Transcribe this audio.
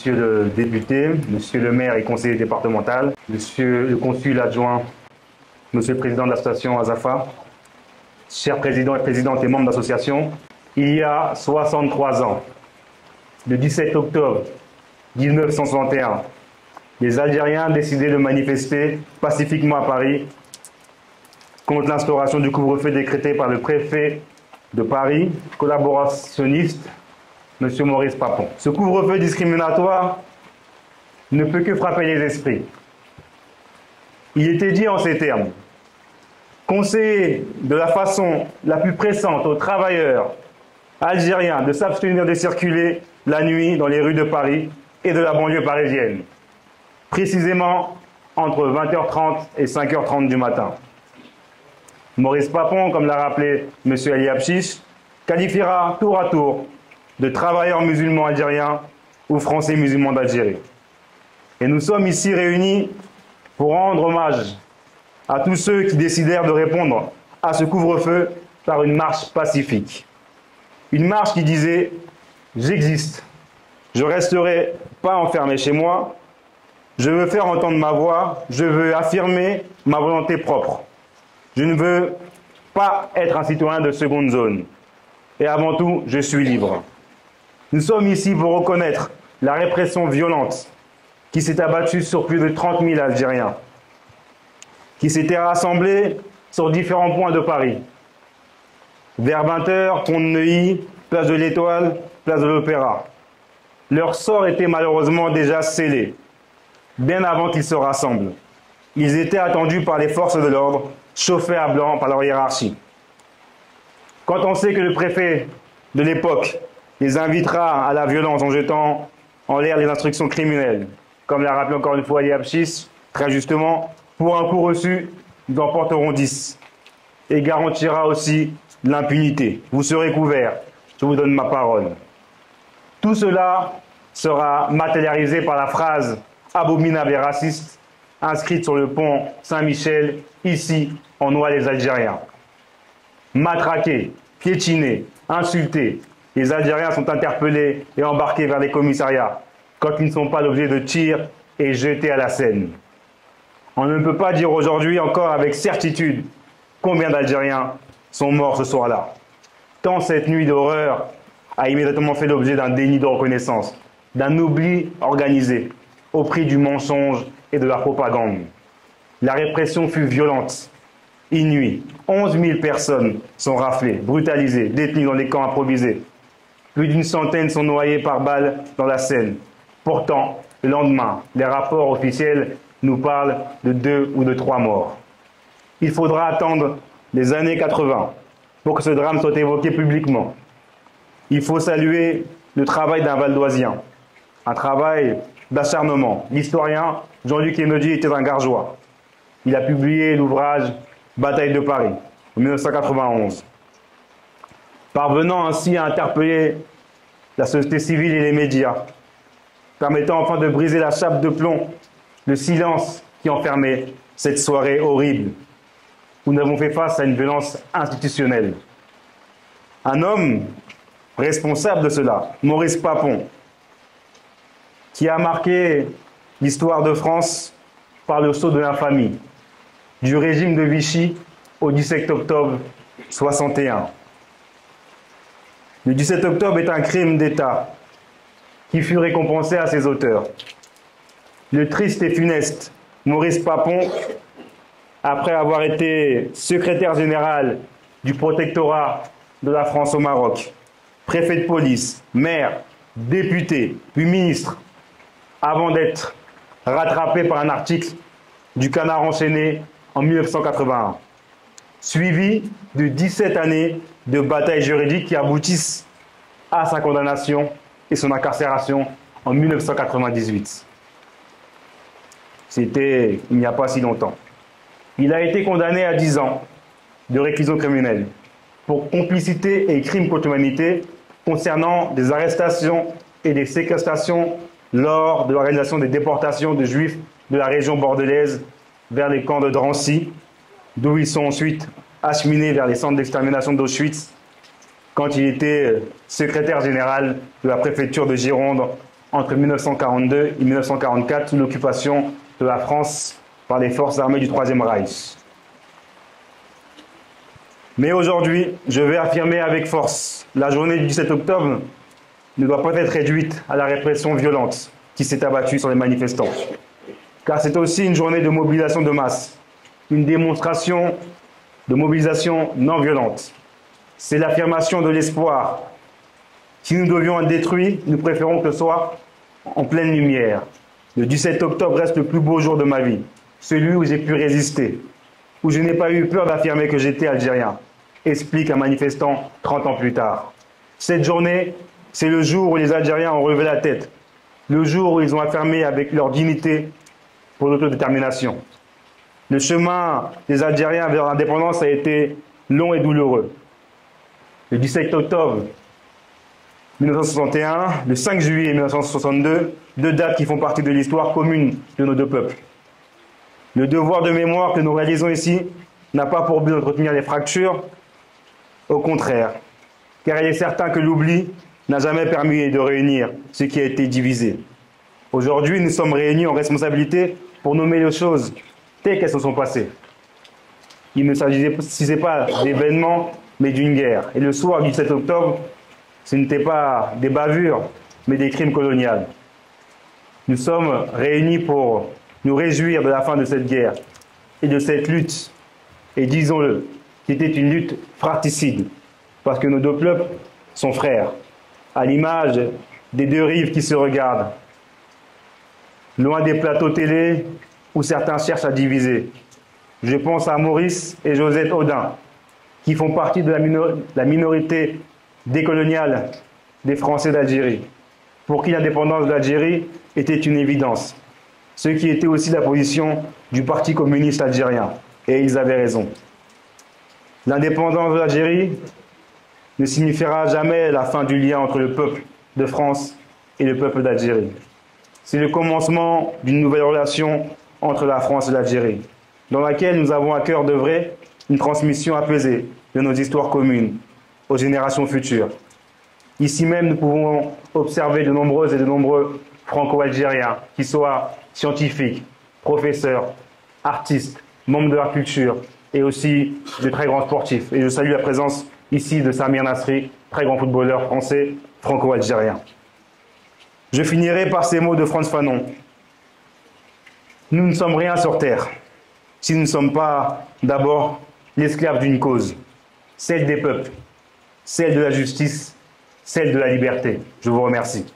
Monsieur le député, Monsieur le maire et conseiller départemental, Monsieur le consul adjoint, Monsieur le président de l'association Azafa, chers présidents et présidentes et membres d'association, il y a 63 ans, le 17 octobre 1961, les Algériens décidaient de manifester pacifiquement à Paris contre l'instauration du couvre-feu décrété par le préfet de Paris, collaborationniste, M. Maurice Papon. Ce couvre-feu discriminatoire ne peut que frapper les esprits. Il était dit en ces termes: conseiller de la façon la plus pressante aux travailleurs algériens de s'abstenir de circuler la nuit dans les rues de Paris et de la banlieue parisienne, précisément entre 20h30 et 5h30 du matin. Maurice Papon, comme l'a rappelé M. Ali Abchiche, qualifiera tour à tour de travailleurs musulmans algériens ou français musulmans d'Algérie. Et nous sommes ici réunis pour rendre hommage à tous ceux qui décidèrent de répondre à ce couvre-feu par une marche pacifique. Une marche qui disait « J'existe, je resterai pas enfermé chez moi, je veux faire entendre ma voix, je veux affirmer ma volonté propre. Je ne veux pas être un citoyen de seconde zone. Et avant tout, je suis libre. » Nous sommes ici pour reconnaître la répression violente qui s'est abattue sur plus de 30 000 Algériens, qui s'étaient rassemblés sur différents points de Paris. Vers 20h, pont de Neuilly, place de l'Étoile, place de l'Opéra. Leur sort était malheureusement déjà scellé, bien avant qu'ils se rassemblent. Ils étaient attendus par les forces de l'ordre, chauffés à blanc par leur hiérarchie. Quand on sait que le préfet de l'époque les invitera à la violence en jetant en l'air les instructions criminelles, comme l'a rappelé encore une fois Ali Abchiche, très justement, pour un coup reçu, nous en porterons 10, et garantira aussi l'impunité. Vous serez couverts, je vous donne ma parole. Tout cela sera matérialisé par la phrase abominable et raciste inscrite sur le pont Saint-Michel, ici, en Noix les Algériens. Matraqués, piétinés, insultés, les Algériens sont interpellés et embarqués vers les commissariats quand ils ne sont pas l'objet de tirs et jetés à la Seine. On ne peut pas dire aujourd'hui encore avec certitude combien d'Algériens sont morts ce soir-là. Tant cette nuit d'horreur a immédiatement fait l'objet d'un déni de reconnaissance, d'un oubli organisé au prix du mensonge et de la propagande. La répression fut violente, inouïe. 11 000 personnes sont raflées, brutalisées, détenues dans les camps improvisés. Plus d'une centaine sont noyées par balles dans la Seine. Pourtant, le lendemain, les rapports officiels nous parlent de 2 ou de 3 morts. Il faudra attendre les années 80 pour que ce drame soit évoqué publiquement. Il faut saluer le travail d'un Valdoisien, un travail d'acharnement. L'historien Jean-Luc Emedi était un Gargeois. Il a publié l'ouvrage « Bataille de Paris » en 1991. Parvenant ainsi à interpeller la société civile et les médias, permettant enfin de briser la chape de plomb, le silence qui enfermait cette soirée horrible, où nous avons fait face à une violence institutionnelle. Un homme responsable de cela, Maurice Papon, qui a marqué l'histoire de France par le sceau de l'infamie, du régime de Vichy au 17 octobre 61. Le 17 octobre est un crime d'État qui fut récompensé à ses auteurs. Le triste et funeste Maurice Papon, après avoir été secrétaire général du protectorat de la France au Maroc, préfet de police, maire, député, puis ministre, avant d'être rattrapé par un article du Canard enchaîné en 1981, suivi de 17 années de batailles juridiques qui aboutissent à sa condamnation et son incarcération en 1998. C'était il n'y a pas si longtemps. Il a été condamné à 10 ans de réclusion criminelle pour complicité et crimes contre l'humanité concernant des arrestations et des séquestrations lors de l'organisation des déportations de Juifs de la région bordelaise vers les camps de Drancy, d'où ils sont ensuite acheminés vers les centres d'extermination d'Auschwitz, quand il était secrétaire général de la préfecture de Gironde entre 1942 et 1944 sous l'occupation de la France par les forces armées du Troisième Reich. Mais aujourd'hui, je vais affirmer avec force, la journée du 17 octobre ne doit pas être réduite à la répression violente qui s'est abattue sur les manifestants. Car c'est aussi une journée de mobilisation de masse, une démonstration de mobilisation non violente. C'est l'affirmation de l'espoir. Si nous devions être détruits, nous préférons que ce soit en pleine lumière. Le 17 octobre reste le plus beau jour de ma vie, celui où j'ai pu résister, où je n'ai pas eu peur d'affirmer que j'étais algérien, explique un manifestant 30 ans plus tard. Cette journée, c'est le jour où les Algériens ont relevé la tête, le jour où ils ont affirmé avec leur dignité pour l'autodétermination. Le chemin des Algériens vers l'indépendance a été long et douloureux. Le 17 octobre 1961, le 5 juillet 1962, deux dates qui font partie de l'histoire commune de nos deux peuples. Le devoir de mémoire que nous réalisons ici n'a pas pour but d'entretenir les fractures, au contraire, car il est certain que l'oubli n'a jamais permis de réunir ce qui a été divisé. Aujourd'hui, nous sommes réunis en responsabilité pour nommer les choses telles qu'elles se sont passées. Il ne s'agissait pas d'événements, mais d'une guerre. Et le soir du 7 octobre, ce n'était pas des bavures, mais des crimes coloniaux. Nous sommes réunis pour nous réjouir de la fin de cette guerre et de cette lutte, et disons-le, qui était une lutte fratricide, parce que nos deux peuples sont frères, à l'image des deux rives qui se regardent, loin des plateaux télé où certains cherchent à diviser. Je pense à Maurice et Josette Audin, qui font partie de la minorité décoloniale des Français d'Algérie, pour qui l'indépendance d'Algérie était une évidence, ce qui était aussi la position du Parti communiste algérien, et ils avaient raison. L'indépendance de l'Algérie ne signifiera jamais la fin du lien entre le peuple de France et le peuple d'Algérie. C'est le commencement d'une nouvelle relation entre la France et l'Algérie, dans laquelle nous avons à cœur d'œuvrer une transmission apaisée de nos histoires communes aux générations futures. Ici même, nous pouvons observer de nombreux franco-algériens, qui soient scientifiques, professeurs, artistes, membres de la culture et aussi de très grands sportifs. Et je salue la présence ici de Samir Nasri, très grand footballeur français franco-algérien. Je finirai par ces mots de Frantz Fanon. Nous ne sommes rien sur terre si nous ne sommes pas d'abord l'esclave d'une cause, celle des peuples, celle de la justice, celle de la liberté. Je vous remercie.